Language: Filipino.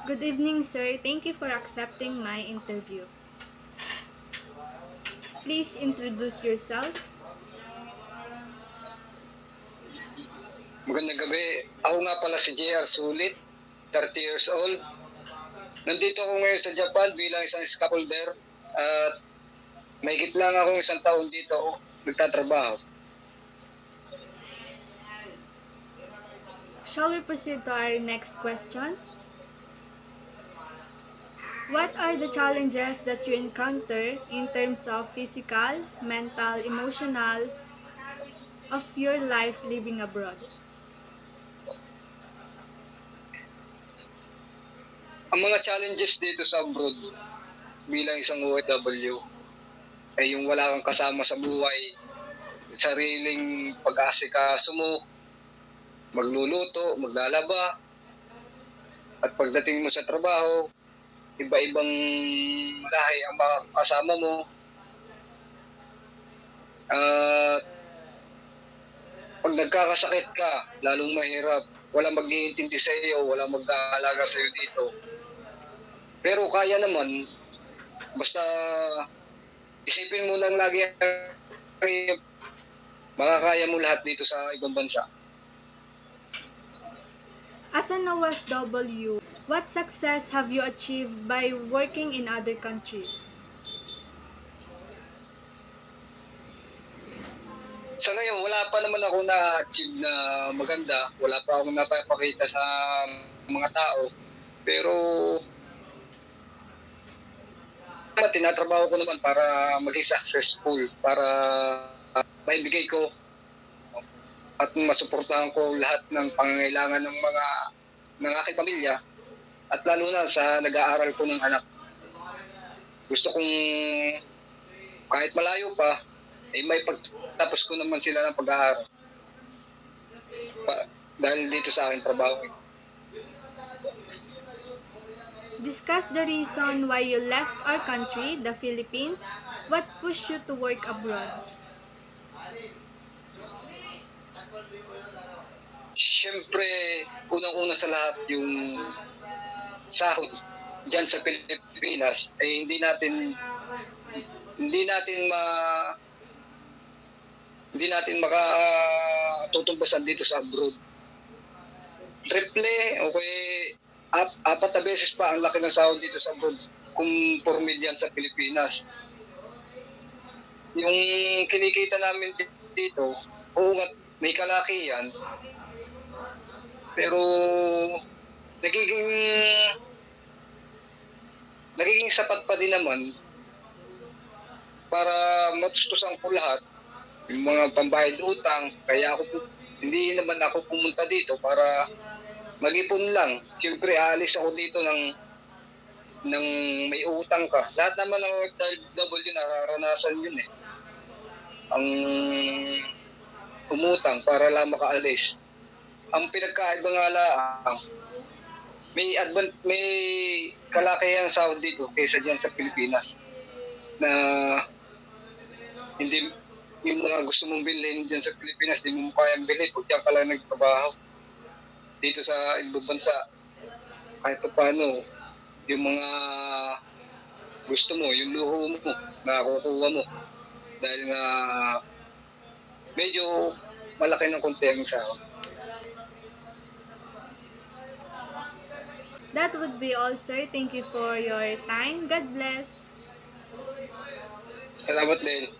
Good evening, sir. Thank you for accepting my interview. Please introduce yourself. Magandang gabi. Ako nga pala si JR Sulit, 30 years old. Nandito ako ngayon sa Japan bilang isang scaffolder at mahigit lang akong isang taon dito ako nagtatrabaho. Shall we proceed to our next question? What are the challenges that you encounter in terms of physical, mental, emotional of your life living abroad? Ang mga challenges dito sa abroad bilang isang OFW ay yung wala kang kasama sa buhay, sariling pag-aasikaso mo, magluluto, maglalaba, at pagdating mo sa trabaho, iba-ibang lahi ang kasama mo. At pag nagkakasakit ka, lalong mahirap. Walang mag-iintindi sa iyo, walang mag-aalaga sa iyo dito. Pero kaya naman, basta isipin mo lang lagi makakaya mo lahat dito sa ibang bansa. As an OFW, what success have you achieved by working in other countries? Sa ngayon, wala pa naman ako na-achieve na maganda. Wala pa akong napapakita sa mga tao. Pero tinatrabaho ko naman para maging successful, para maibigay ko at masuportahan ko lahat ng pangangailangan ng aking pamilya at lalo na sa nag-aaral ko ng anak. Gusto kong kahit malayo pa, may pagtapos ko naman sila ng pag-aaral. Dahil dito sa aking trabaho. Discuss the reason why you left our country, the Philippines. What pushed you to work abroad? Siyempre, unang-una sa lahat yung sahod dyan sa Pilipinas ay hindi natin makatutumbasan dito sa abroad. Triple okay, apat na beses pa ang laki ng sahod dito sa abroad kumpara dyan sa Pilipinas. Yung kinikita namin dito, oo nga, may kalakihan, pero nagiging sapat pa din naman para matustusan ko lahat yung mga pambayad utang. Kaya hindi naman ako pumunta dito para mag-ipon lang. Siyempre, aalis ako dito ng may utang ka. Lahat naman ng OFW nararanasan yun eh. Ang umutang para lang makaalis. Ang pinagkaiba nga lang, may kalakihan sahod dito kaysa dyan sa Pilipinas na hindi yung mga gusto mong bilhin dyan sa Pilipinas, hindi mo kayang bilhin pag dyan ka lang nagtrabaho. Dito sa ibang bansa, kahit pa paano, yung mga gusto mo, yung luho mo, nakukuha mo. Dahil nga, medyo malaki ng konti ang sahod. That would be all, sir. Thank you for your time. God bless. Salamat din.